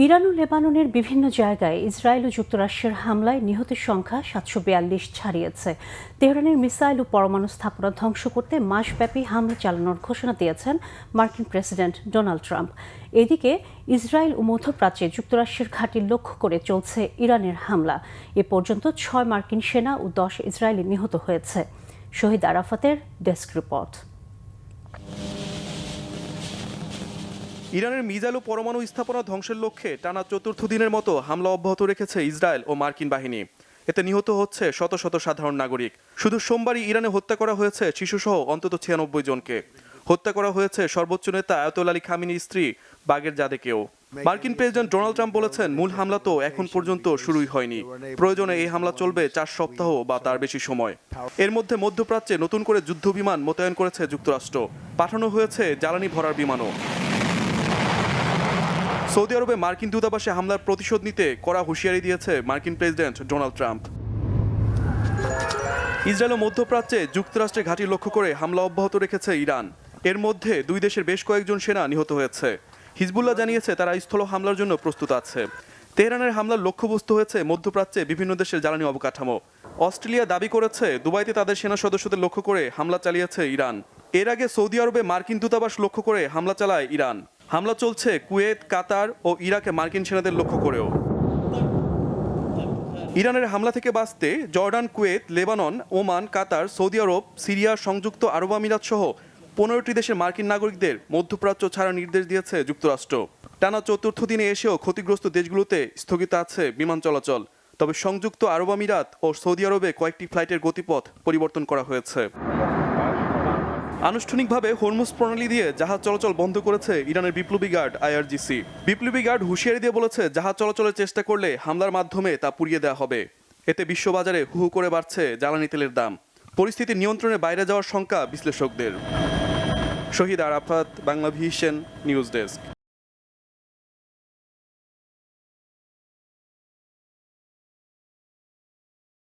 Iran ও লেবাননের বিভিন্ন জায়গায় ইসরায়েল ও যুক্তরাষ্ট্রের হামলায় নিহতের সংখ্যা 742 ছাড়িয়েছে। তেহরানের মিসাইল ও পরমাণু স্থাপনা ধ্বংস করতে মাসব্যাপী হামলা চালানোর ঘোষণা দিয়েছেন মার্কিন প্রেসিডেন্ট ডোনাল্ড ট্রাম্প। এদিকে ইসরায়েল ও মধ্যপ্রাচ্যে যুক্তরাষ্ট্রের ঘাঁটি লক্ষ্য করে চলছে ইরানের হামলা। এ পর্যন্ত 6 মার্কিন সেনা ও 10 ইসরায়েলি নিহত হয়েছে। শহীদ আরাফাতের ডেস্ক রিপোর্ট। ইরানের মিসাইল ও পরমাণু স্থাপনা ধ্বংসের লক্ষ্যে টানা চতুর্থ দিনের মতো হামলা অব্যাহত রেখেছে ইসরায়েল ও মার্কিন বাহিনী। এতে নিহত হচ্ছে শত শত সাধারণ নাগরিক। শুধু সোমবারই ইরানে হত্যা করা হয়েছে শিশুসহ অন্তত 96 জনকে। হত্যা করা হয়েছে সর্বোচ্চ নেতা আয়াতুল্লাহ আলী খামেনির স্ত্রী বাগের জাদেকেও। মার্কিন প্রেসিডেন্ট ডোনাল্ড ট্রাম্প বলেছেন, মূল হামলা তো এখন পর্যন্ত শুরুই হয়নি। প্রয়োজনে এই হামলা চলবে 4 সপ্তাহ বা তার বেশি সময়। এর মধ্যে মধ্যপ্রাচ্যে নতুন করে যুদ্ধ বিমান মোতায়েন করেছে যুক্তরাষ্ট্র। পাঠানো হয়েছে জ্বালানি ভরার বিমানও। সৌদি আরবে মার্কিন দূতাবাসে হামলার প্রতিশোধ নিতে কড়া হুঁশিয়ারি দিয়েছে মার্কিন প্রেসিডেন্ট ডোনাল্ড ট্রাম্প। ইসরায়েল ও মধ্যপ্রাচ্যে যুক্তরাষ্ট্রের ঘাঁটি লক্ষ্য করে হামলা অব্যাহত রেখেছে ইরান। এর মধ্যে দুই দেশের বেশ কয়েকজন সেনা নিহত হয়েছে। হিজবুল্লাহ জানিয়েছে তারা স্থল হামলার জন্য প্রস্তুত আছে। তেহরানের হামলার লক্ষ্যবস্তু হয়েছে মধ্যপ্রাচ্যে বিভিন্ন দেশের জ্বালানি অবকাঠামো। অস্ট্রেলিয়া দাবি করেছে দুবাইতে তাদের সেনা সদস্যদের লক্ষ্য করে হামলা চালিয়েছে ইরান। এর আগে সৌদি আরবে মার্কিন দূতাবাস লক্ষ্য করে হামলা চালায় ইরান। হামলা চলছে কুয়েত, কাতার ও ইরাকে মার্কিন সেনাদের লক্ষ্য করেও। ইরানের হামলা থেকে বাঁচতে জর্ডান, কুয়েত, লেবানন, ওমান, কাতার, সৌদি আরব, সিরিয়া, সংযুক্ত আরব আমিরাত সহ 15টি দেশের মার্কিন নাগরিকদের মধ্যপ্রাচ্য ছাড়ার নির্দেশ দিয়েছে যুক্তরাষ্ট্র। টানা চতুর্থ দিনে এসেও ক্ষতিগ্রস্ত দেশগুলোতে স্থগিত আছে বিমান চলাচল। তবে সংযুক্ত আরব আমিরাত ও সৌদি আরবে কয়েকটি ফ্লাইটের গতিপথ পরিবর্তন করা হয়েছে। আনুষ্ঠানিকভাবে হরমুজ প্রণালী দিয়ে জাহাজ চলাচল বন্ধ করেছে ইরানের বিপ্লবী গার্ড IRGC। বিপ্লবী গার্ড হুঁশিয়ারি দিয়ে বলেছে, জাহাজ চলাচলের চেষ্টা করলে হামলার মাধ্যমে তা পুড়িয়ে দেওয়া হবে। এতে বিশ্ববাজারে হু হু করে বাড়ছে জ্বালানি তেলের দাম। পরিস্থিতি নিয়ন্ত্রণের বাইরে যাওয়ার শঙ্কা বিশ্লেষকদের। শহীদ আরাফাত, বাংলাভিশন নিউজ ডেস্ক।